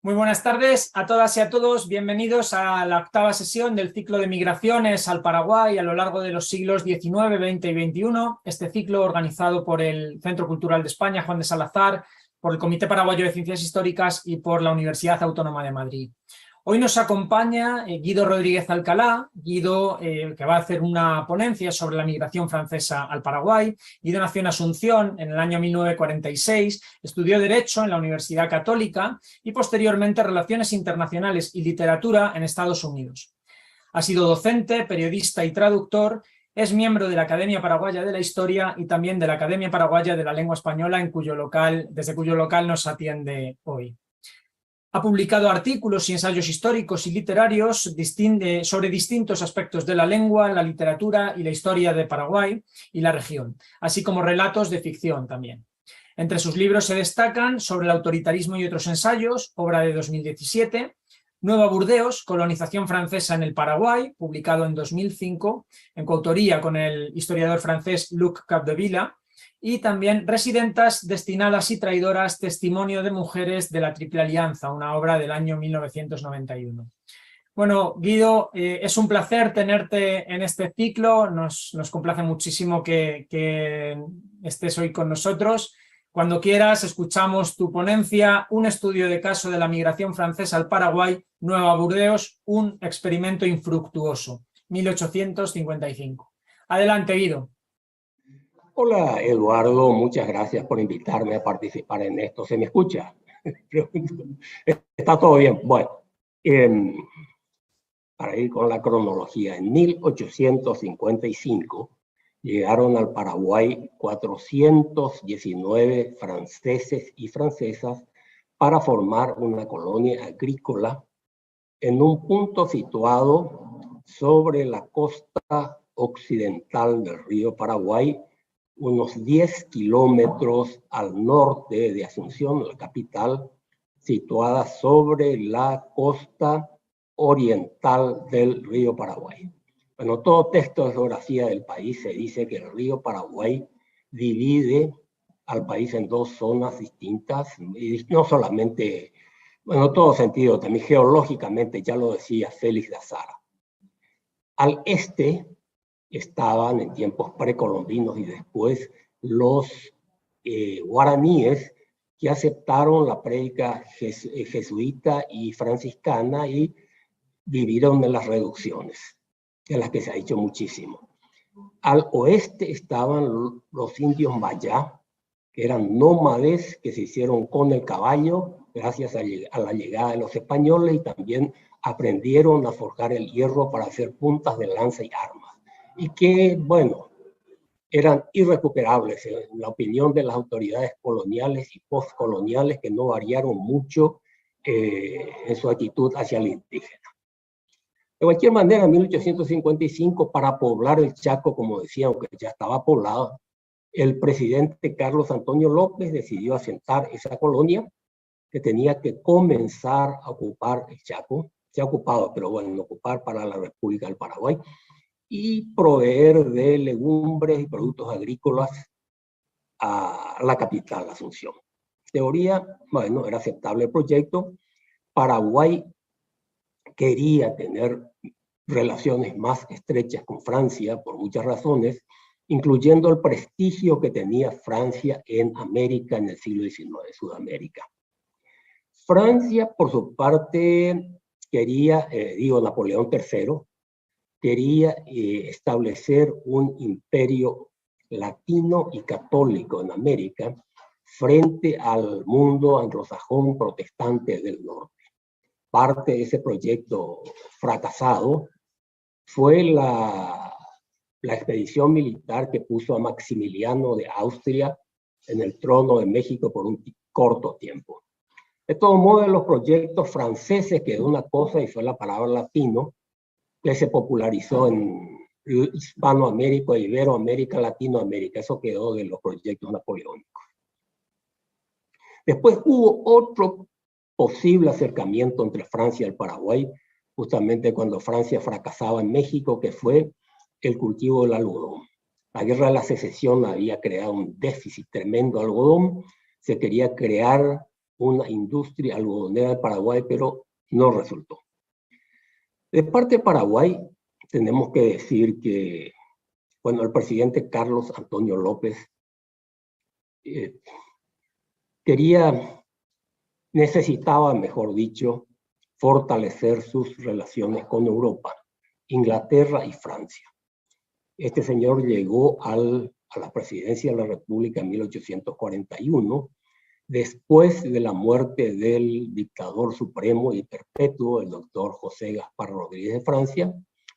Muy buenas tardes a todas y a todos. Bienvenidos a la octava sesión del ciclo de migraciones al Paraguay a lo largo de los siglos XIX, XX y XXI. Este ciclo organizado por el Centro Cultural de España, Juan de Salazar, por el Comité Paraguayo de Ciencias Históricas y por la Universidad Autónoma de Madrid. Hoy nos acompaña Guido Rodríguez Alcalá, Guido que va a hacer una ponencia sobre la migración francesa al Paraguay. Guido nació en Asunción en el año 1946, estudió Derecho en la Universidad Católica y posteriormente Relaciones Internacionales y Literatura en Estados Unidos. Ha sido docente, periodista y traductor, es miembro de la Academia Paraguaya de la Historia y también de la Academia Paraguaya de la Lengua Española, desde cuyo local nos atiende hoy. Ha publicado artículos y ensayos históricos y literarios sobre distintos aspectos de la lengua, la literatura y la historia de Paraguay y la región, así como relatos de ficción también. Entre sus libros se destacan Sobre el autoritarismo y otros ensayos, obra de 2017, Nueva Burdeos, colonización francesa en el Paraguay, publicado en 2005, en coautoría con el historiador francés Luc Capdevila, y también Residentas, destinadas y traidoras, testimonio de mujeres de la Triple Alianza, una obra del año 1991. Bueno, Guido, es un placer tenerte en este ciclo, nos complace muchísimo que estés hoy con nosotros. Cuando quieras, escuchamos tu ponencia, un estudio de caso de la migración francesa al Paraguay, Nueva Burdeos, un experimento infructuoso, 1855. Adelante, Guido. Hola Eduardo, muchas gracias por invitarme a participar en esto. ¿Se me escucha? Está todo bien. Bueno, para ir con la cronología, en 1855 llegaron al Paraguay 419 franceses y francesas para formar una colonia agrícola en un punto situado sobre la costa occidental del río Paraguay, unos 10 kilómetros al norte de Asunción, la capital, situada sobre la costa oriental del río Paraguay. Bueno, todo texto de geografía del país se dice que el río Paraguay divide al país en dos zonas distintas, y no solamente, bueno, en todo sentido, también geológicamente, ya lo decía Félix de Azara. Al este estaban en tiempos precolombinos y después los guaraníes, que aceptaron la prédica jesuita y franciscana y vivieron en las reducciones, de las que se ha dicho muchísimo. Al oeste estaban los indios mayá, que eran nómades que se hicieron con el caballo gracias a la llegada de los españoles, y también aprendieron a forjar el hierro para hacer puntas de lanza y armas, y que, bueno, eran irrecuperables en la opinión de las autoridades coloniales y postcoloniales, que no variaron mucho en su actitud hacia el indígena. De cualquier manera, en 1855, para poblar el Chaco, como decía, aunque ya estaba poblado, el presidente Carlos Antonio López decidió asentar esa colonia, que tenía que comenzar a ocupar el Chaco. Se ha ocupado, pero bueno, ocupar para la República del Paraguay, y proveer de legumbres y productos agrícolas a la capital, Asunción. En teoría, bueno, era aceptable el proyecto. Paraguay quería tener relaciones más estrechas con Francia por muchas razones, incluyendo el prestigio que tenía Francia en América en el siglo XIX, Sudamérica. Francia, por su parte, quería, Napoleón III, quería establecer un imperio latino y católico en América frente al mundo anglosajón protestante del norte. Parte de ese proyecto fracasado fue la expedición militar que puso a Maximiliano de Austria en el trono de México por un corto tiempo. De todos modos, los proyectos franceses quedó una cosa, y fue la palabra latino, que se popularizó en Hispanoamérica, Iberoamérica, Latinoamérica. Eso quedó de los proyectos napoleónicos. Después hubo otro posible acercamiento entre Francia y el Paraguay, justamente cuando Francia fracasaba en México, que fue el cultivo del algodón. La guerra de la secesión había creado un déficit tremendo de algodón. Se quería crear una industria algodonera en Paraguay, pero no resultó. De parte de Paraguay, tenemos que decir que, bueno, el presidente Carlos Antonio López necesitaba, mejor dicho, fortalecer sus relaciones con Europa, Inglaterra y Francia. Este señor llegó a la presidencia de la República en 1841, después de la muerte del dictador supremo y perpetuo, el doctor José Gaspar Rodríguez de Francia,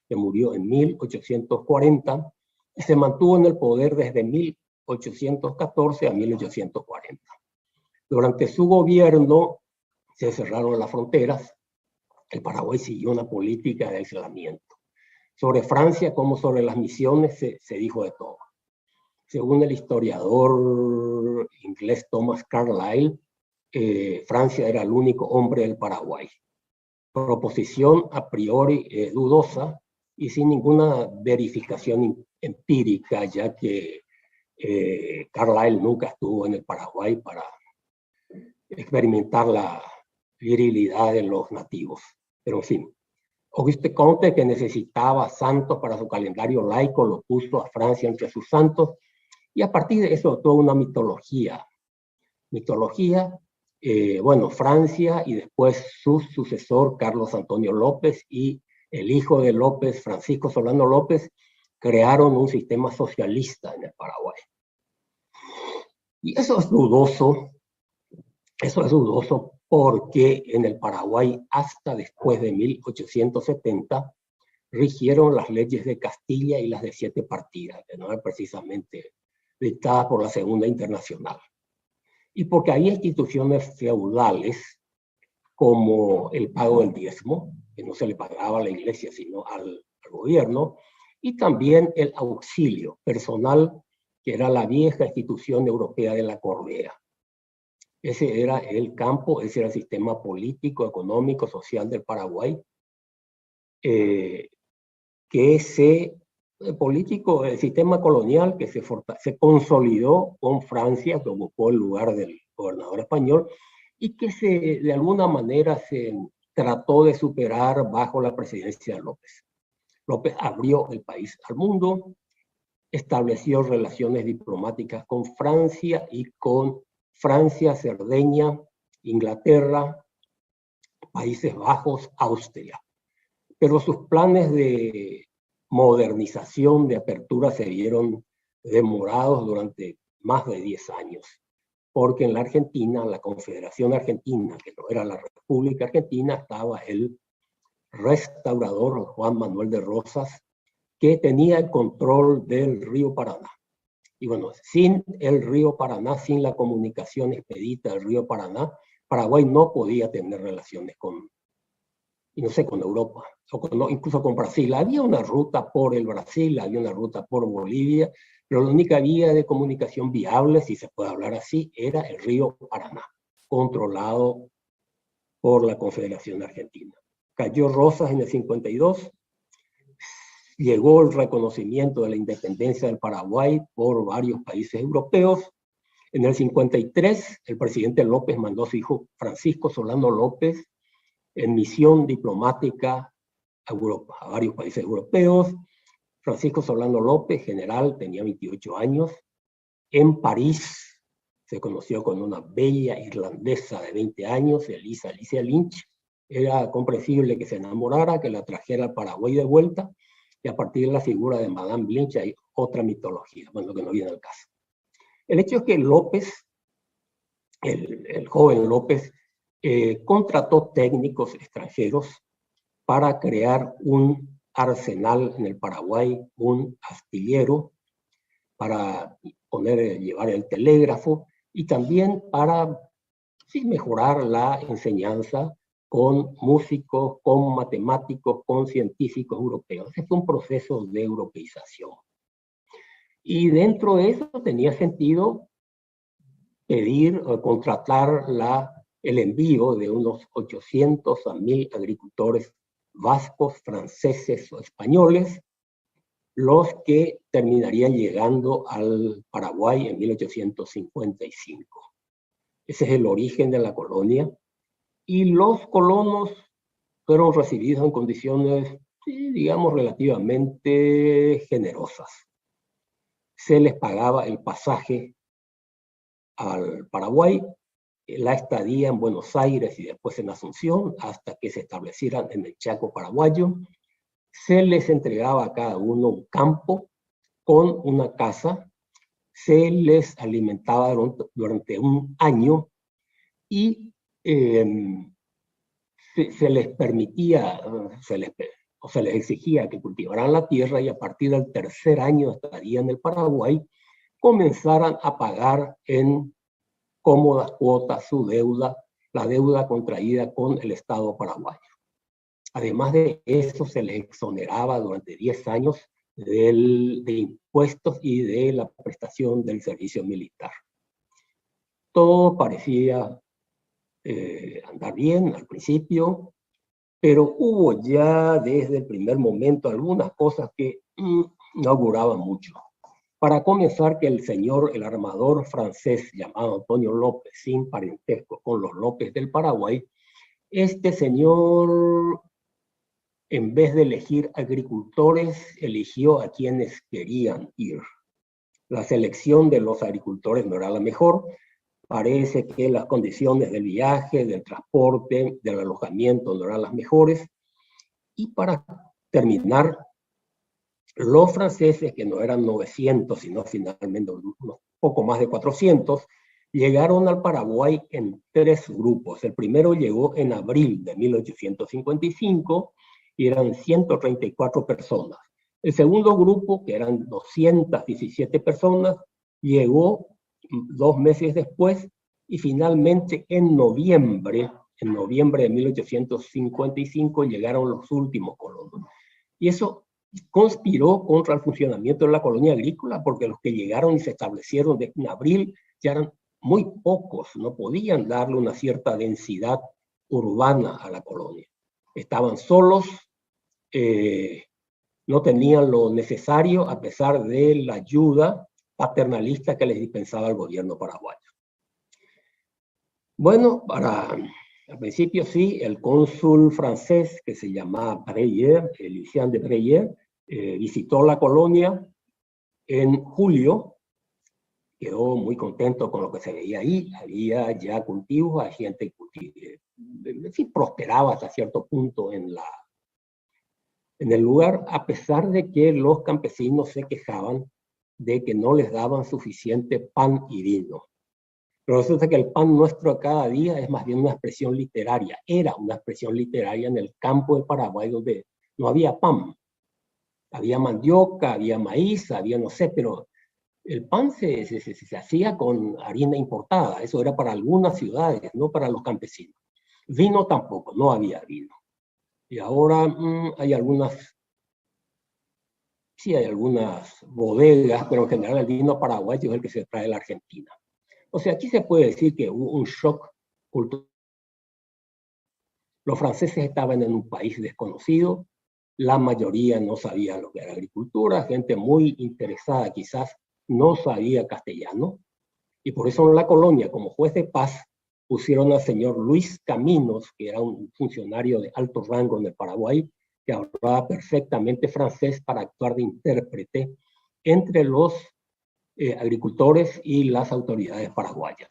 que murió en 1840 y se mantuvo en el poder desde 1814 a 1840. Durante su gobierno se cerraron las fronteras. El Paraguay siguió una política de aislamiento. Sobre Francia, como sobre las misiones, se dijo de todo. Según el historiador inglés Thomas Carlyle, Francia era el único hombre del Paraguay. Proposición a priori dudosa y sin ninguna verificación empírica, ya que Carlyle nunca estuvo en el Paraguay para experimentar la virilidad de los nativos. Pero en fin, Auguste Comte, que necesitaba santos para su calendario laico, lo puso a Francia entre sus santos, y a partir de eso toda una mitología. Bueno, Francia y después su sucesor, Carlos Antonio López, y el hijo de López, Francisco Solano López, crearon un sistema socialista en el Paraguay. Y eso es dudoso porque en el Paraguay hasta después de 1870 rigieron las leyes de Castilla y las de 7 partidas, que no eran precisamente dictadas por la Segunda Internacional. Y porque había instituciones feudales como el pago del diezmo, que no se le pagaba a la iglesia sino al gobierno, y también el auxilio personal, que era la vieja institución europea de la corvea. Ese era el campo, ese era el sistema político, económico, social del Paraguay, el sistema colonial que se consolidó con Francia, que ocupó el lugar del gobernador español, y que de alguna manera se trató de superar bajo la presidencia de López. López abrió el país al mundo, estableció relaciones diplomáticas con Francia y con Francia, Cerdeña, Inglaterra, Países Bajos, Austria. Pero sus planes de modernización, de apertura, se vieron demorados durante más de 10 años. Porque en la Argentina, la Confederación Argentina, que no era la República Argentina, estaba el restaurador Juan Manuel de Rosas, que tenía el control del río Paraná. Y bueno, sin el río Paraná, sin la comunicación expedita del río Paraná, Paraguay no podía tener relaciones con Europa, incluso con Brasil. Había una ruta por el Brasil, había una ruta por Bolivia, pero la única vía de comunicación viable, si se puede hablar así, era el río Paraná, controlado por la Confederación Argentina. Cayó Rosas en el 52, llegó el reconocimiento de la independencia del Paraguay por varios países europeos. En el 53, el presidente López mandó a su hijo Francisco Solano López en misión diplomática a Europa, a varios países europeos. Francisco Solano López, general, tenía 28 años. En París se conoció con una bella irlandesa de 20 años, Alicia Lynch. Era comprensible que se enamorara, que la trajera al Paraguay de vuelta, y a partir de la figura de Madame Lynch hay otra mitología, bueno, que no viene al caso. El hecho es que López, el joven López, contrató técnicos extranjeros para crear un arsenal en el Paraguay, un astillero, para llevar el telégrafo y también para mejorar la enseñanza con músicos, con matemáticos, con científicos europeos. Ese fue un proceso de europeización. Y dentro de eso tenía sentido pedir o contratar el envío de unos 800 a 1000 agricultores vascos, franceses o españoles, los que terminarían llegando al Paraguay en 1855. Ese es el origen de la colonia. Y los colonos fueron recibidos en condiciones, digamos, relativamente generosas. Se les pagaba el pasaje al Paraguay, la estadía en Buenos Aires y después en Asunción, hasta que se establecieran en el Chaco paraguayo. Se les entregaba a cada uno un campo con una casa, se les alimentaba durante un año y se les permitía, se les exigía que cultivaran la tierra, y a partir del tercer año de estadía en el Paraguay comenzaran a pagar en cómodas cuotas su deuda, la deuda contraída con el Estado paraguayo. Además de eso, se les exoneraba durante 10 años de impuestos y de la prestación del servicio militar. Todo parecía andar bien al principio, pero hubo ya desde el primer momento algunas cosas que no auguraban mucho. Para comenzar, que el armador francés llamado Antonio López, sin parentesco con los López del Paraguay, este señor, en vez de elegir agricultores, eligió a quienes querían ir. La selección de los agricultores no era la mejor. Parece que las condiciones del viaje, del transporte, del alojamiento no eran las mejores. Y para terminar, los franceses, que no eran 900, sino finalmente unos poco más de 400, llegaron al Paraguay en 3 grupos. El primero llegó en abril de 1855 y eran 134 personas. El segundo grupo, que eran 217 personas, llegó 2 meses después, y finalmente en noviembre de 1855 llegaron los últimos colonos. Y eso conspiró contra el funcionamiento de la colonia agrícola, porque los que llegaron y se establecieron en abril ya eran muy pocos, no podían darle una cierta densidad urbana a la colonia. Estaban solos, no tenían lo necesario a pesar de la ayuda paternalista que les dispensaba el gobierno paraguayo. Bueno, al principio sí, el cónsul francés, que se llamaba Breyer, Lucien de Breyer, visitó la colonia en julio, quedó muy contento con lo que se veía ahí. Había ya cultivos, hay gente que prosperaba hasta cierto punto en el lugar, a pesar de que los campesinos se quejaban de que no les daban suficiente pan y vino. Pero resulta que el pan nuestro cada día es más bien una expresión literaria. Era una expresión literaria en el campo del Paraguay, donde no había pan. Había mandioca, había maíz, había no sé, pero el pan se hacía con harina importada. Eso era para algunas ciudades, no para los campesinos. Vino tampoco, no había vino. Y ahora hay algunas bodegas, pero en general el vino paraguayo es el que se trae de la Argentina. O sea, aquí se puede decir que hubo un shock cultural. Los franceses estaban en un país desconocido, la mayoría no sabía lo que era agricultura, gente muy interesada quizás no sabía castellano, y por eso en la colonia, como juez de paz, pusieron al señor Luis Caminos, que era un funcionario de alto rango en el Paraguay, que hablaba perfectamente francés, para actuar de intérprete entre los agricultores y las autoridades paraguayas.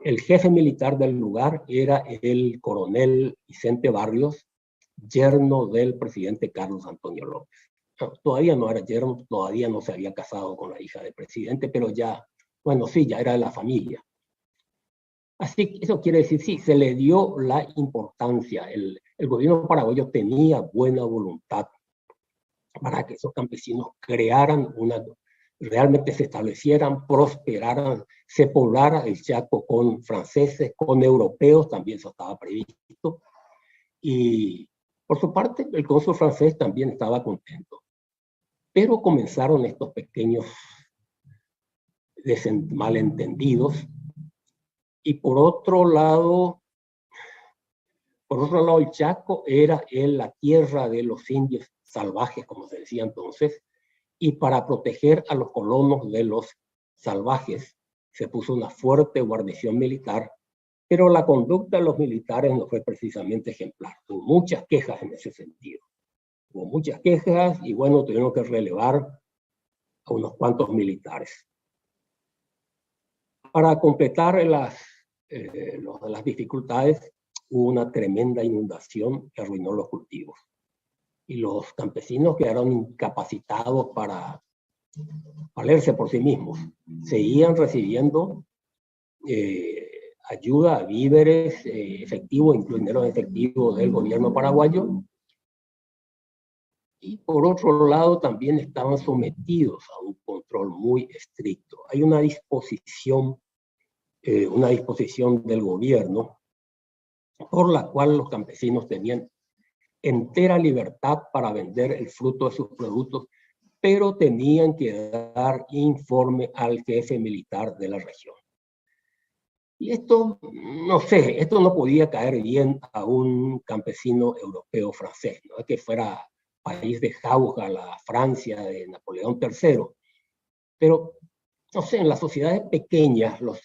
El jefe militar del lugar era el coronel Vicente Barrios, yerno del presidente Carlos Antonio López. No, todavía no era yerno, todavía no se había casado con la hija del presidente, pero ya, bueno, sí, ya era de la familia. Así que eso quiere decir, sí, se le dio la importancia. El gobierno paraguayo tenía buena voluntad para que esos campesinos realmente se establecieran, prosperaran, se poblara el Chaco con franceses, con europeos, también eso estaba previsto. Y por su parte, el cónsul francés también estaba contento. Pero comenzaron estos pequeños malentendidos. Y por otro lado, el Chaco era la tierra de los indios salvajes, como se decía entonces, y para proteger a los colonos de los salvajes, se puso una fuerte guarnición militar, pero la conducta de los militares no fue precisamente ejemplar. Hubo muchas quejas en ese sentido. Hubo muchas quejas y bueno, tuvieron que relevar a unos cuantos militares. Para completar las dificultades, hubo una tremenda inundación que arruinó los cultivos. Y los campesinos quedaron incapacitados para valerse por sí mismos. Seguían recibiendo ayuda, víveres, efectivo, incluso dinero efectivo del gobierno paraguayo. Y por otro lado, también estaban sometidos a un control muy estricto. Hay una disposición del gobierno por la cual los campesinos tenían entera libertad para vender el fruto de sus productos, pero tenían que dar informe al jefe militar de la región. Y esto, no sé, esto no podía caer bien a un campesino europeo francés, no es que fuera país de jauja, la Francia de Napoleón III, pero, no sé, en las sociedades pequeñas los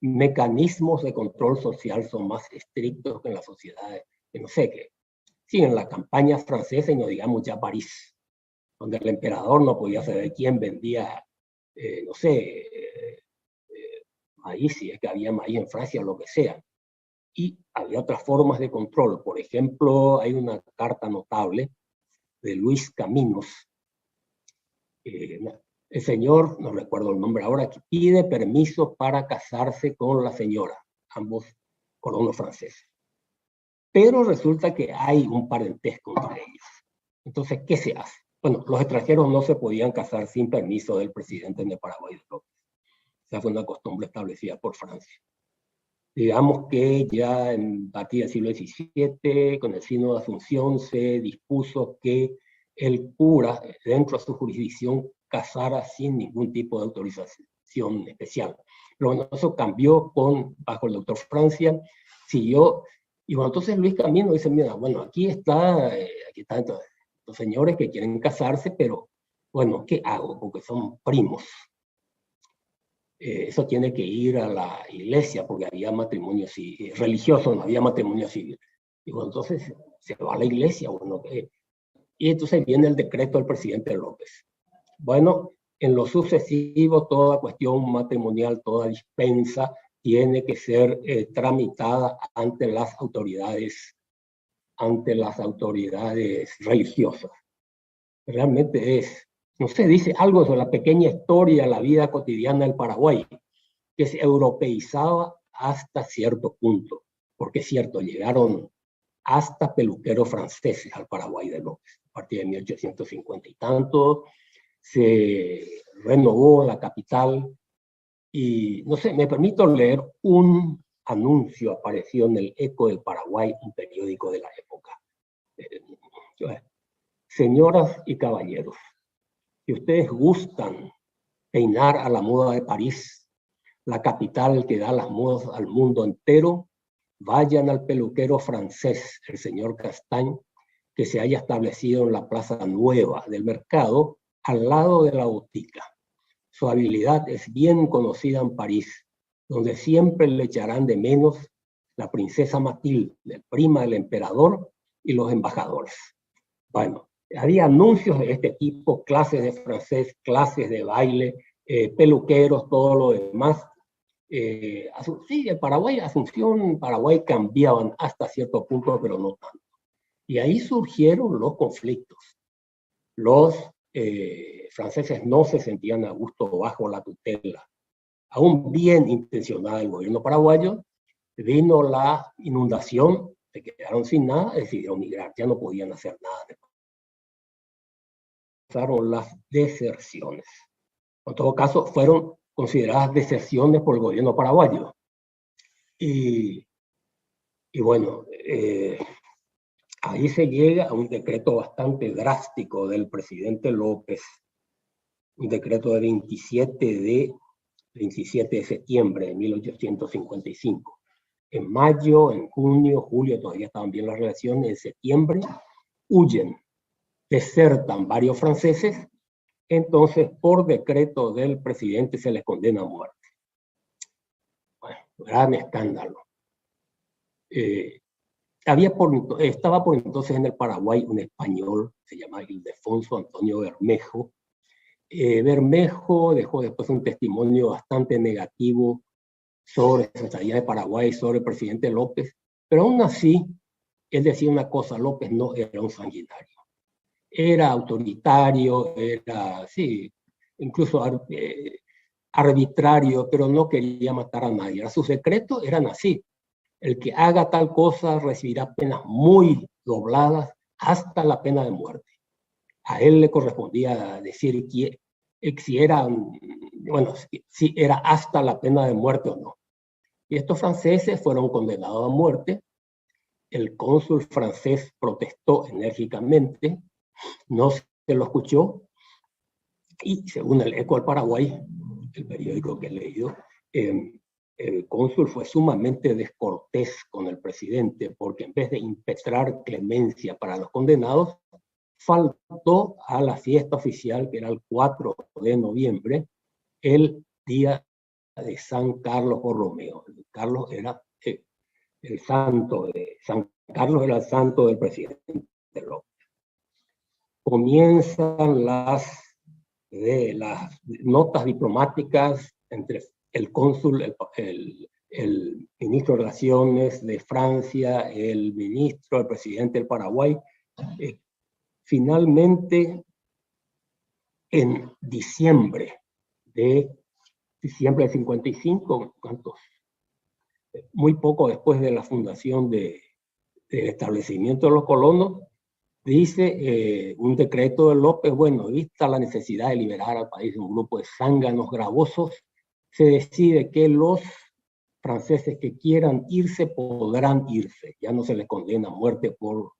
mecanismos de control social son más estrictos que en las sociedades, que no sé, que sí, en la campaña francesa y no digamos ya París, donde el emperador no podía saber quién vendía, no sé, maíz, si es que había maíz en Francia o lo que sea. Y había otras formas de control. Por ejemplo, hay una carta notable de Luis Caminos. El señor, no recuerdo el nombre ahora, que pide permiso para casarse con la señora, ambos colonos franceses. Pero resulta que hay un parentesco entre ellos. Entonces, ¿qué se hace? Bueno, los extranjeros no se podían casar sin permiso del presidente de Paraguay. Esa fue una costumbre establecida por Francia. Digamos que ya a partir del siglo XVII, con el Sínodo de Asunción, se dispuso que el cura, dentro de su jurisdicción, casara sin ningún tipo de autorización especial. Pero bueno, eso cambió bajo el doctor Francia, siguió, y bueno, entonces Luis Camino dice, mira, bueno, aquí están los señores que quieren casarse, pero bueno, ¿qué hago? Porque son primos. Eso tiene que ir a la iglesia, porque había matrimonio religioso, no había matrimonio civil. Y bueno, entonces se va a la iglesia, bueno, y entonces viene el decreto del presidente López. Bueno, en lo sucesivo, toda cuestión matrimonial, toda dispensa, tiene que ser tramitada ante las autoridades religiosas. Realmente no sé, dice algo sobre la pequeña historia, la vida cotidiana del Paraguay, que se europeizaba hasta cierto punto, porque es cierto, llegaron hasta peluqueros franceses al Paraguay de López. A partir de 1850 y tanto, se renovó la capital y, no sé, me permito leer un anuncio apareció en el Eco del Paraguay, un periódico de la época. Señoras y caballeros, si ustedes gustan peinar a la moda de París, la capital que da las modas al mundo entero, vayan al peluquero francés, el señor Castañ, que se haya establecido en la plaza nueva del mercado, al lado de la botica. Su habilidad es bien conocida en París, donde siempre le echarán de menos la princesa Matilde, prima del emperador, y los embajadores. Bueno, había anuncios de este tipo, clases de francés, clases de baile, peluqueros, todo lo demás. Sí, en Paraguay, Asunción, Paraguay cambiaban hasta cierto punto, pero no tanto. Y ahí surgieron los conflictos. Los franceses no se sentían a gusto bajo la tutela, aún bien intencionada del gobierno paraguayo. Vino la inundación, se quedaron sin nada, decidieron migrar, ya no podían hacer nada. Empezaron las deserciones. En todo caso, fueron consideradas deserciones por el gobierno paraguayo. Y bueno, ahí se llega a un decreto bastante drástico del presidente López, un decreto de 27 de septiembre de 1855. En mayo, en junio, julio, todavía estaban bien las relaciones, en septiembre huyen, desertan varios franceses, entonces por decreto del presidente se les condena a muerte. gran escándalo. Estaba por entonces en el Paraguay un español, se llama Ildefonso Antonio Bermejo. Bermejo dejó después un testimonio bastante negativo sobre la estadía de Paraguay, sobre el presidente López, pero aún así, él decía una cosa: López no era un sanguinario. Era autoritario, era, sí, incluso arbitrario, pero no quería matar a nadie. Sus secretos eran así: el que haga tal cosa recibirá penas muy dobladas, hasta la pena de muerte. A él le correspondía decir si era, bueno, si era hasta la pena de muerte o no. Y estos franceses fueron condenados a muerte. El cónsul francés protestó enérgicamente, no se lo escuchó, y según el Eco del Paraguay, el periódico que he leído, el cónsul fue sumamente descortés con el presidente, porque en vez de impetrar clemencia para los condenados, faltó a la fiesta oficial, que era el 4 de noviembre, el día de San Carlos Borromeo. Carlos era el santo de San Carlos, era el santo del presidente López. Comienzan las notas diplomáticas entre el cónsul, el ministro de Relaciones de Francia, el ministro, el presidente del Paraguay. Finalmente, en diciembre del 55, muy poco después de la fundación del establecimiento de los colonos, dice un decreto de López: bueno, vista la necesidad de liberar al país de un grupo de zánganos gravosos, se decide que los franceses que quieran irse podrán irse. Ya no se les condena a muerte por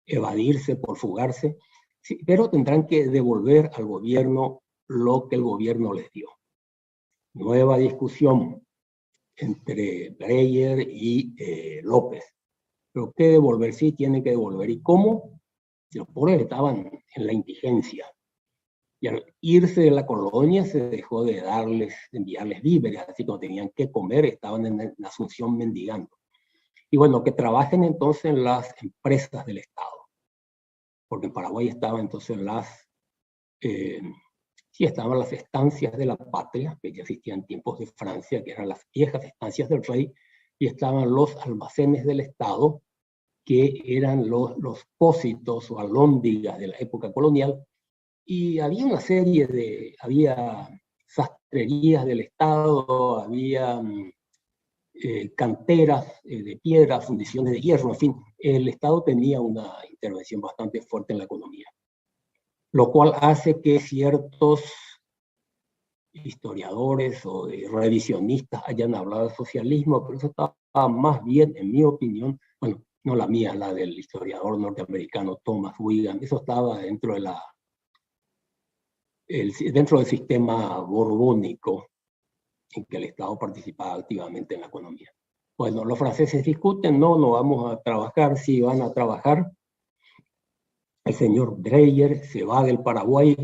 evadirse, por fugarse, sí, pero tendrán que devolver al gobierno lo que el gobierno les dio. Nueva discusión entre Breyer y López. Pero ¿qué devolver? Sí, tienen que devolver. ¿Y cómo? Los pobres estaban en la indigencia. Y al irse de la colonia se dejó de enviarles víveres, así que no tenían que comer, estaban en la Asunción mendigando. Y bueno, que trabajen entonces en las empresas del Estado, porque en Paraguay estaban entonces estaban las estancias de la patria, que ya existían en tiempos de Francia, que eran las viejas estancias del rey, y estaban los almacenes del Estado, que eran los pósitos o alhóndigas de la época colonial, y había una serie había sastrerías del Estado, había canteras de piedra, fundiciones de hierro, en fin, el Estado tenía una intervención bastante fuerte en la economía, lo cual hace que ciertos historiadores o revisionistas hayan hablado de socialismo, pero eso estaba más bien, en mi opinión, bueno, no la mía, la del historiador norteamericano Thomas Wigan, eso estaba dentro del sistema borbónico, en que el Estado participaba activamente en la economía. Bueno, los franceses discuten: no vamos a trabajar. Sí, van a trabajar. El señor Breyer se va del Paraguay.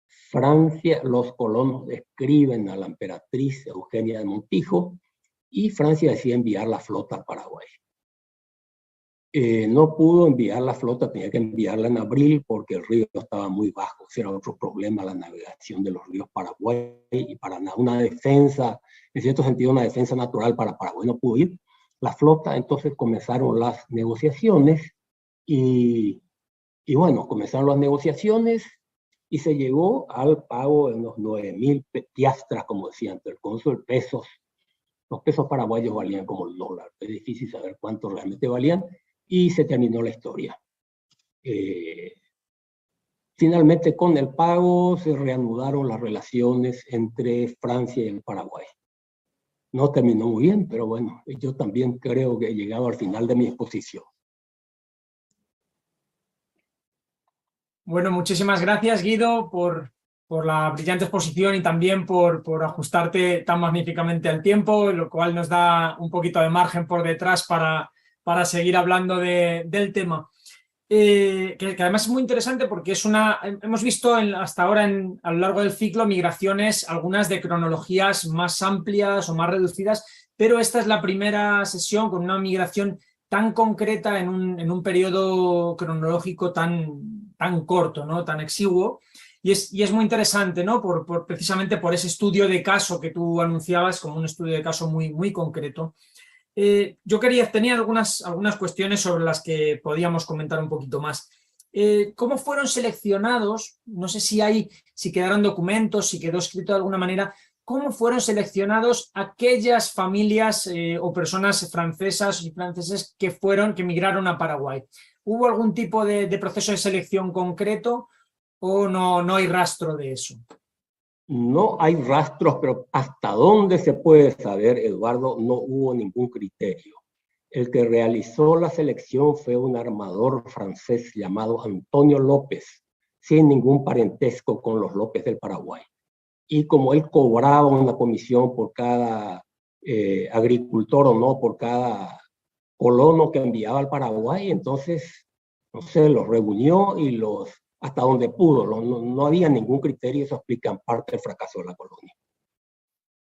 Francia, los colonos escriben a la emperatriz Eugenia de Montijo, y Francia decide enviar la flota al Paraguay. No pudo enviar la flota, tenía que enviarla en abril porque el río estaba muy bajo. Ese era otro problema, la navegación de los ríos Paraguay y Paraná. Una defensa, en cierto sentido, una defensa natural para Paraguay, no pudo ir. La flota, entonces comenzaron las negociaciones y bueno, comenzaron las negociaciones y se llegó al pago de unos 9.000 piastras, como decía antes el cónsul, pesos. Los pesos paraguayos valían como el dólar. Es difícil saber cuánto realmente valían. Y se terminó la historia. Finalmente, con el pago se reanudaron las relaciones entre Francia y el Paraguay. No terminó muy bien, pero bueno, yo también creo que he llegado al final de mi exposición. Bueno, muchísimas gracias, Guido, por la brillante exposición y también por ajustarte tan magníficamente al tiempo, lo cual nos da un poquito de margen por detrás para seguir hablando del tema. Que además es muy interesante porque hemos visto hasta ahora a lo largo del ciclo migraciones, algunas de cronologías más amplias o más reducidas, pero esta es la primera sesión con una migración tan concreta en un periodo cronológico tan corto, ¿no? Tan exiguo. Y es muy interesante, ¿no? Precisamente por ese estudio de caso que tú anunciabas como un estudio de caso muy concreto. Yo tenía algunas cuestiones sobre las que podíamos comentar un poquito más. ¿Cómo fueron seleccionados? No sé si quedaron documentos, si quedó escrito de alguna manera. ¿Cómo fueron seleccionados aquellas familias o personas francesas y franceses que migraron a Paraguay? ¿Hubo algún tipo de proceso de selección concreto o no hay rastro de eso? No hay rastros, pero hasta dónde se puede saber, Eduardo, no hubo ningún criterio. El que realizó la selección fue un armador francés llamado Antonio López, sin ningún parentesco con los López del Paraguay. Y como él cobraba una comisión por cada agricultor o no, por cada colono que enviaba al Paraguay, entonces, no sé, los reunió y hasta donde pudo. No había ningún criterio, eso explica en parte el fracaso de la colonia.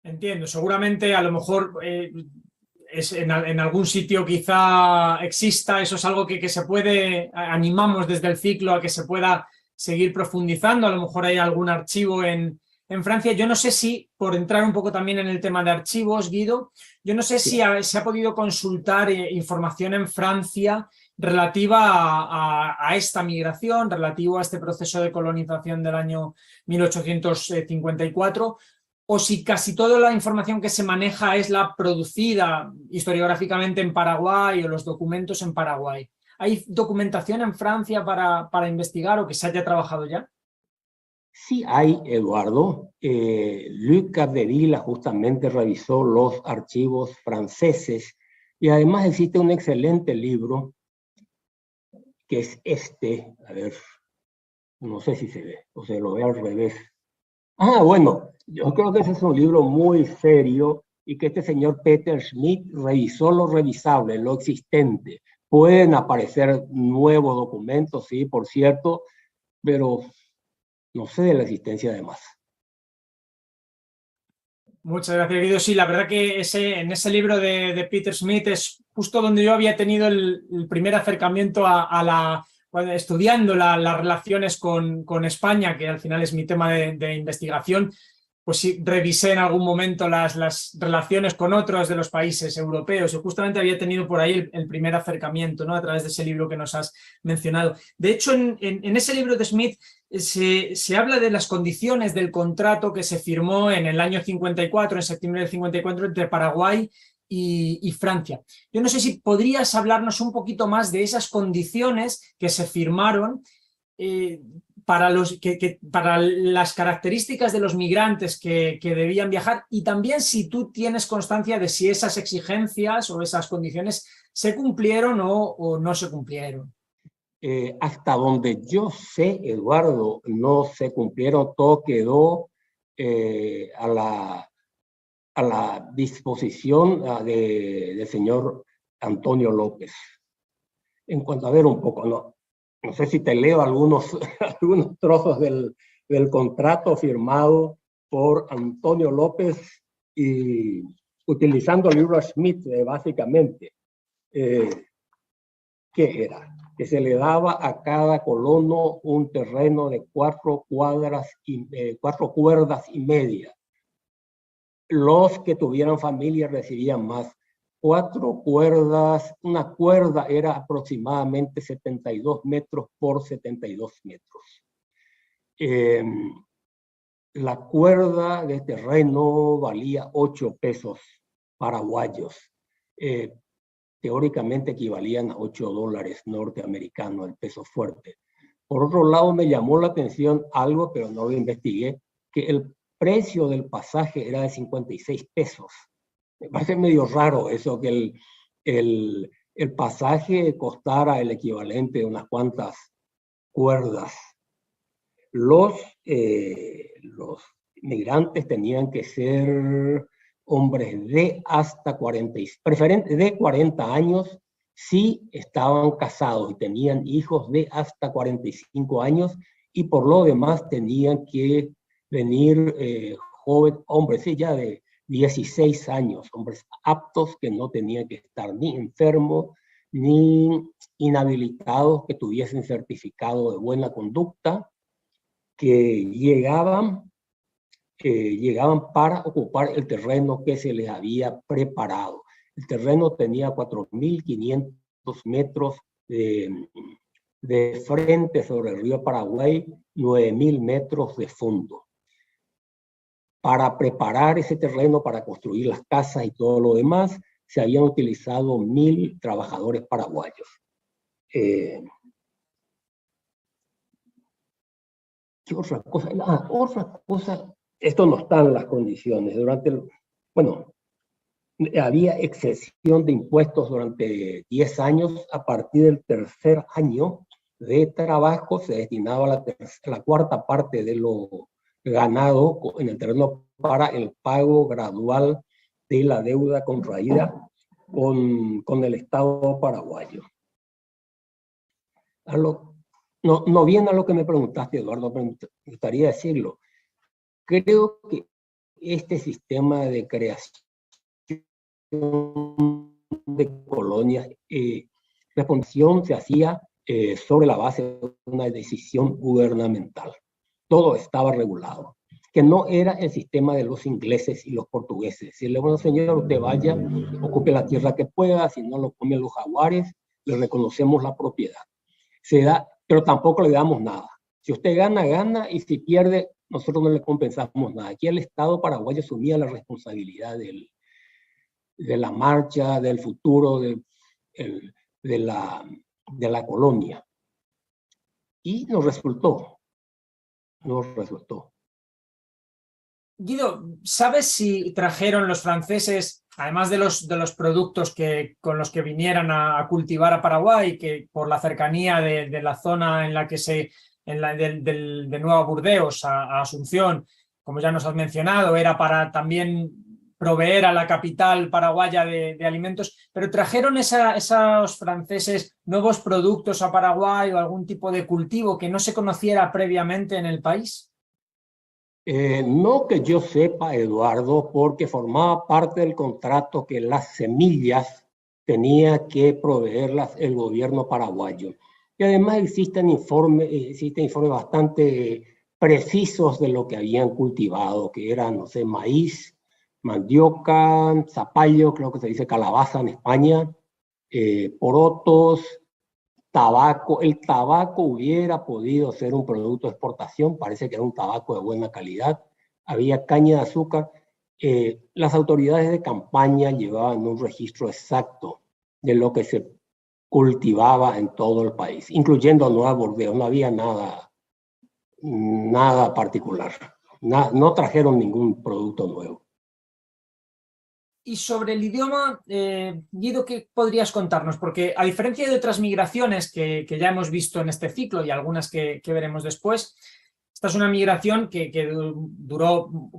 Entiendo, seguramente a lo mejor en algún sitio quizá exista, eso es algo que se puede, animamos desde el ciclo a que se pueda seguir profundizando, a lo mejor hay algún archivo en Francia. Yo no sé si, por entrar un poco también en el tema de archivos, Guido, yo no sé si se ha podido consultar información en Francia relativa a esta migración, relativo a este proceso de colonización del año 1854, o si casi toda la información que se maneja es la producida historiográficamente en Paraguay o los documentos en Paraguay. ¿Hay documentación en Francia para investigar o que se haya trabajado ya? Sí hay, Eduardo. Luc Capdevila justamente revisó los archivos franceses y además existe un excelente libro que es a ver, no sé si se ve, o se lo ve al revés. Bueno, yo creo que ese es un libro muy serio y que este señor Peter Schmidt revisó lo revisable, lo existente. Pueden aparecer nuevos documentos, sí, por cierto, pero no sé de la existencia de más. Muchas gracias, Guido. Sí, la verdad que en ese libro de Peter Schmidt es justo donde yo había tenido el primer acercamiento estudiando las relaciones con España, que al final es mi tema de investigación. Pues sí, revisé en algún momento las relaciones con otros de los países europeos y justamente había tenido por ahí el primer acercamiento, ¿no? A través de ese libro que nos has mencionado. De hecho, en ese libro de Smith se habla de las condiciones del contrato que se firmó en el año 54, en septiembre del 54, entre Paraguay y Francia. Yo no sé si podrías hablarnos un poquito más de esas condiciones que se firmaron para las características de los migrantes que debían viajar, y también si tú tienes constancia de si esas exigencias o esas condiciones se cumplieron o no se cumplieron. Hasta donde yo sé, Eduardo, no se cumplieron, todo quedó a la disposición del señor Antonio López. En cuanto a ver un poco, no sé si te leo algunos trozos del contrato firmado por Antonio López y utilizando el libro Schmidt, básicamente. ¿Qué era? Que se le daba a cada colono un terreno de 4 cuerdas y media. Los que tuvieran familia recibían más. 4 cuerdas, una cuerda era aproximadamente 72 metros por 72 metros. La cuerda de terreno valía 8 pesos paraguayos. Teóricamente equivalían a $8 norteamericanos, el peso fuerte. Por otro lado, me llamó la atención algo, pero no lo investigué, que el precio del pasaje era de 56 pesos. Me parece medio raro eso, que el pasaje costara el equivalente de unas cuantas cuerdas. Los migrantes tenían que ser hombres de hasta 40 años si estaban casados y tenían hijos de hasta 45 años, y por lo demás tenían que venir hombres, sí, ya de 16 años, hombres aptos que no tenían que estar ni enfermos, ni inhabilitados, que tuviesen certificado de buena conducta, que llegaban para ocupar el terreno que se les había preparado. El terreno tenía 4.500 metros de frente sobre el río Paraguay, 9.000 metros de fondo. Para preparar ese terreno, para construir las casas y todo lo demás, se habían utilizado 1.000 trabajadores paraguayos. ¿Qué otra cosa? Otra cosa, esto no está en las condiciones. Había exención de impuestos durante 10 años. A partir del tercer año de trabajo se destinaba la cuarta parte de lo ganado en el terreno para el pago gradual de la deuda contraída con el Estado paraguayo. No viene a lo que me preguntaste, Eduardo, pero me gustaría decirlo. Creo que este sistema de creación de colonias, la fundación se hacía sobre la base de una decisión gubernamental. Todo estaba regulado, que no era el sistema de los ingleses y los portugueses. Decirle, bueno, señor, usted vaya, ocupe la tierra que pueda, si no lo comen los jaguares, le reconocemos la propiedad. Se da, pero tampoco le damos nada. Si usted gana, gana, y si pierde, nosotros no le compensamos nada. Aquí el Estado paraguayo asumía la responsabilidad de la marcha, del futuro de la colonia. Y nos resultó. Guido, ¿sabes si trajeron los franceses, además de los productos con los que vinieran a cultivar a Paraguay, que por la cercanía de la zona en la que de Nueva Burdeos a Asunción, como ya nos has mencionado, era para también proveer a la capital paraguaya de alimentos, pero trajeron esos franceses nuevos productos a Paraguay o algún tipo de cultivo que no se conociera previamente en el país? No que yo sepa, Eduardo, porque formaba parte del contrato que las semillas tenía que proveerlas el gobierno paraguayo. Y además existen informes bastante precisos de lo que habían cultivado, que eran, no sé, maíz, mandioca, zapallo, creo que se dice calabaza en España, porotos, tabaco. El tabaco hubiera podido ser un producto de exportación, parece que era un tabaco de buena calidad. Había caña de azúcar. Las autoridades de campaña llevaban un registro exacto de lo que se cultivaba en todo el país, incluyendo Nueva Burdeos. No había nada particular. No trajeron ningún producto nuevo. Y sobre el idioma, Guido, ¿qué podrías contarnos? Porque a diferencia de otras migraciones que ya hemos visto en este ciclo y algunas que veremos después, esta es una migración que duró un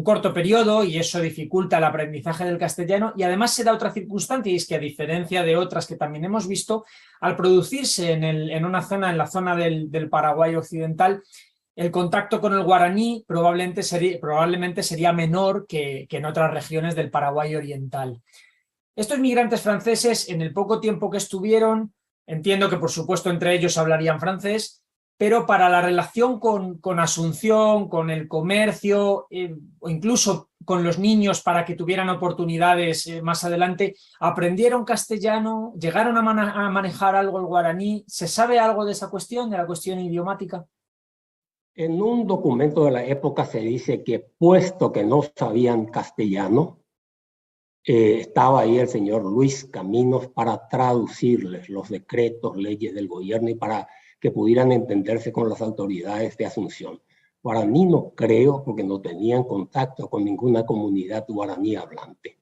corto periodo, y eso dificulta el aprendizaje del castellano. Y además se da otra circunstancia, y es que a diferencia de otras que también hemos visto, al producirse en la zona del Paraguay occidental, el contacto con el guaraní probablemente sería menor que en otras regiones del Paraguay oriental. Estos migrantes franceses, en el poco tiempo que estuvieron, entiendo que por supuesto entre ellos hablarían francés, pero para la relación con Asunción, con el comercio, o incluso con los niños para que tuvieran oportunidades más adelante, ¿aprendieron castellano? ¿Llegaron a manejar algo el guaraní? ¿Se sabe algo de esa cuestión, de la cuestión idiomática? En un documento de la época se dice que, puesto que no sabían castellano, estaba ahí el señor Luis Caminos para traducirles los decretos, leyes del gobierno y para que pudieran entenderse con las autoridades de Asunción. Guaraní no creo, porque no tenían contacto con ninguna comunidad guaraní hablante.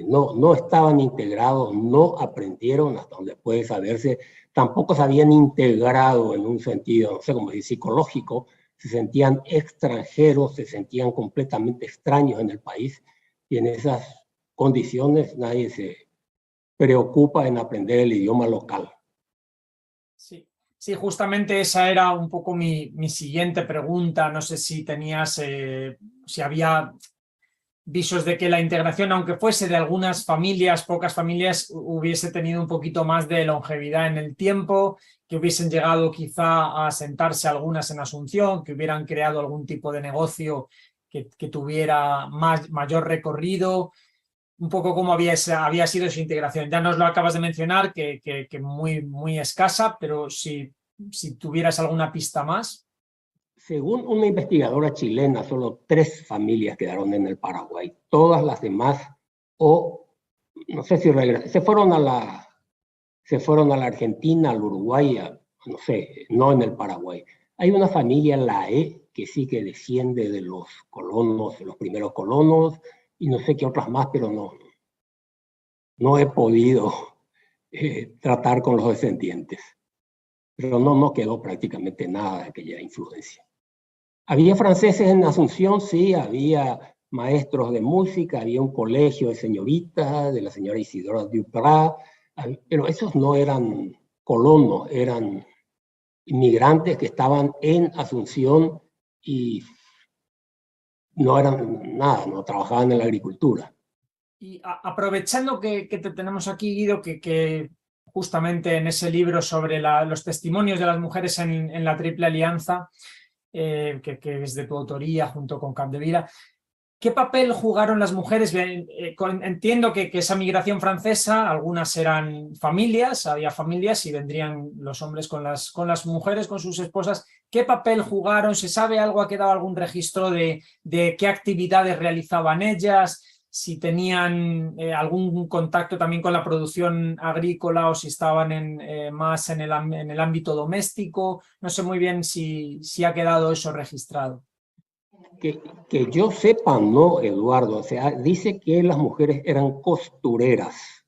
No estaban integrados, no aprendieron, hasta donde puede saberse, tampoco se habían integrado en un sentido, no sé cómo decir, psicológico, se sentían extranjeros, se sentían completamente extraños en el país, y en esas condiciones nadie se preocupa en aprender el idioma local. Sí. Sí, justamente esa era un poco mi siguiente pregunta. No sé si tenías, si había visos de que la integración, aunque fuese de algunas familias, pocas familias, hubiese tenido un poquito más de longevidad en el tiempo, que hubiesen llegado quizá a asentarse algunas en Asunción, que hubieran creado algún tipo de negocio que tuviera mayor recorrido, un poco cómo había sido esa integración. Ya nos lo acabas de mencionar, que muy escasa, pero si tuvieras alguna pista más. Según una investigadora chilena, solo 3 familias quedaron en el Paraguay. Todas las demás, o no sé si se fueron a la Argentina, al Uruguay, no sé, no en el Paraguay. Hay una familia, la E, que sí que desciende de los colonos, de los primeros colonos, y no sé qué otras más, pero no he podido tratar con los descendientes. Pero no quedó prácticamente nada de aquella influencia. Había franceses en Asunción, sí, había maestros de música, había un colegio de señoritas, de la señora Isidora Duprat, pero esos no eran colonos, eran inmigrantes que estaban en Asunción y no eran nada, no trabajaban en la agricultura. Y aprovechando que te tenemos aquí, Guido, que justamente en ese libro sobre los testimonios de las mujeres en la Triple Alianza, que es de tu autoría junto con Capdevila, ¿qué papel jugaron las mujeres? Entiendo que esa migración francesa, algunas eran familias, había familias y vendrían los hombres con las mujeres, con sus esposas. ¿Qué papel jugaron? ¿Se sabe algo? ¿Ha quedado algún registro de qué actividades realizaban ellas? Si tenían algún contacto también con la producción agrícola o si estaban más en el ámbito doméstico. No sé muy bien si ha quedado eso registrado. Que yo sepa, no, Eduardo. O sea, dice que las mujeres eran costureras.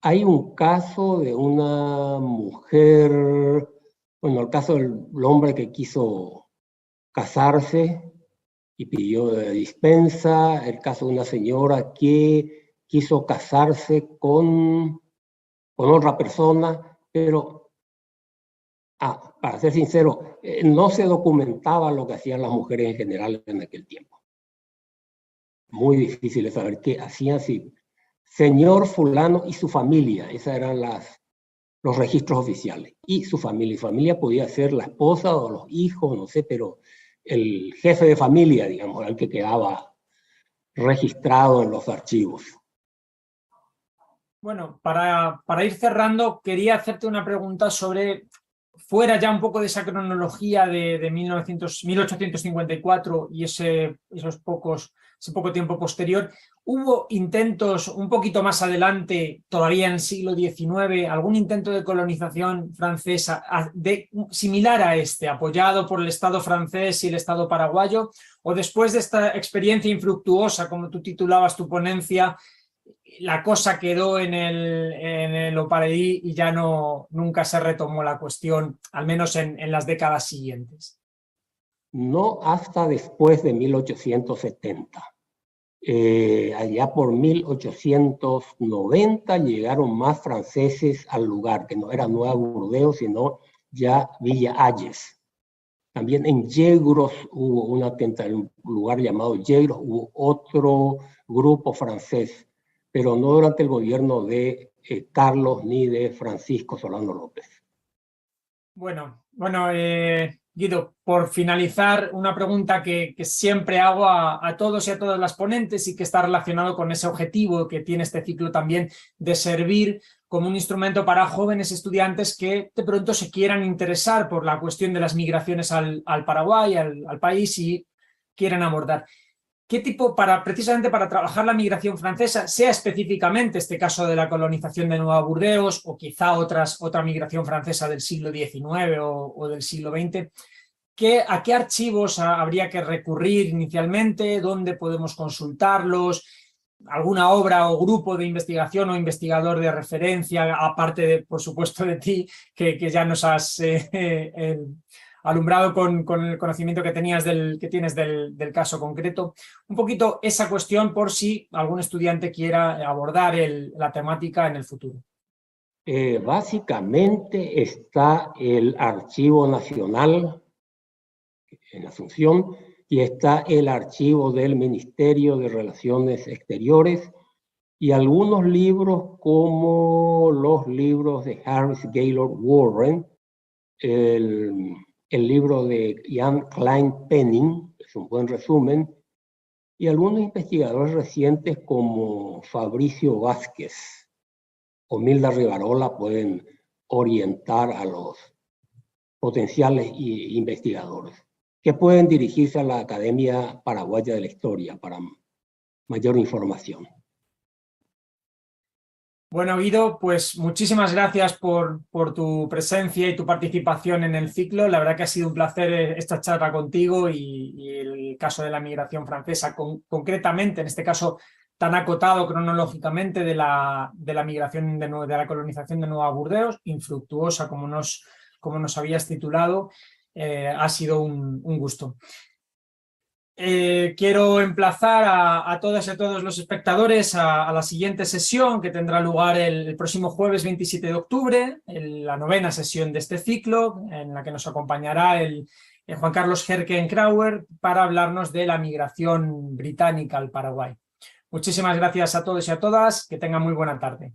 Hay un caso de una mujer, bueno, el caso del hombre que quiso casarse y pidió dispensa, el caso de una señora que quiso casarse con otra persona, pero para ser sincero, no se documentaba lo que hacían las mujeres en general en aquel tiempo. Muy difícil de saber qué hacían, sí. Señor fulano y su familia, esos eran los registros oficiales. Y su familia. Y familia podía ser la esposa o los hijos, no sé, pero el jefe de familia, digamos, era el que quedaba registrado en los archivos. Bueno, para ir cerrando, quería hacerte una pregunta sobre, fuera ya un poco de esa cronología de 1854 y ese poco tiempo posterior, ¿hubo intentos un poquito más adelante, todavía en el siglo XIX, algún intento de colonización francesa similar a este, apoyado por el Estado francés y el Estado paraguayo? ¿O después de esta experiencia infructuosa, como tú titulabas tu ponencia, la cosa quedó en el Oparedí y ya nunca se retomó la cuestión, al menos en las décadas siguientes? No hasta después de 1870. Allá por 1890 llegaron más franceses al lugar, que no era Nueva Burdeos, sino ya Villa Ayes. También en Yegros hubo en un lugar llamado Yegros, hubo otro grupo francés, pero no durante el gobierno de Carlos ni de Francisco Solano López. Bueno, Guido, por finalizar, una pregunta que siempre hago a todos y a todas las ponentes y que está relacionado con ese objetivo que tiene este ciclo también de servir como un instrumento para jóvenes estudiantes que de pronto se quieran interesar por la cuestión de las migraciones al Paraguay, al país, y quieran abordar. ¿Qué tipo, precisamente para trabajar la migración francesa, sea específicamente este caso de la colonización de Nueva Burdeos o quizá otra migración francesa del siglo XIX o del siglo XX, ¿a qué archivos habría que recurrir inicialmente? ¿Dónde podemos consultarlos? ¿Alguna obra o grupo de investigación o investigador de referencia, aparte de, por supuesto, de ti, que ya nos has alumbrado con el conocimiento que tienes del caso concreto? Un poquito esa cuestión por si algún estudiante quiera abordar la temática en el futuro. Básicamente está el Archivo Nacional en Asunción y está el archivo del Ministerio de Relaciones Exteriores y algunos libros como los libros de Harris Gaylord Warren, el libro de Ian Klein Penning, es un buen resumen, y algunos investigadores recientes como Fabricio Vázquez o Milda Rivarola pueden orientar a los potenciales investigadores que pueden dirigirse a la Academia Paraguaya de la Historia para mayor información. Bueno, Guido, pues muchísimas gracias por tu presencia y tu participación en el ciclo. La verdad que ha sido un placer esta charla contigo y el caso de la migración francesa, concretamente, en este caso tan acotado cronológicamente de la migración de la colonización de Nueva Burdeos, infructuosa como nos habías titulado. Ha sido un gusto. Quiero emplazar a todas y a todos los espectadores a la siguiente sesión que tendrá lugar el próximo jueves 27 de octubre, la 9ª sesión de este ciclo, en la que nos acompañará el Juan Carlos Herkenkrauer para hablarnos de la migración británica al Paraguay. Muchísimas gracias a todos y a todas, que tengan muy buena tarde.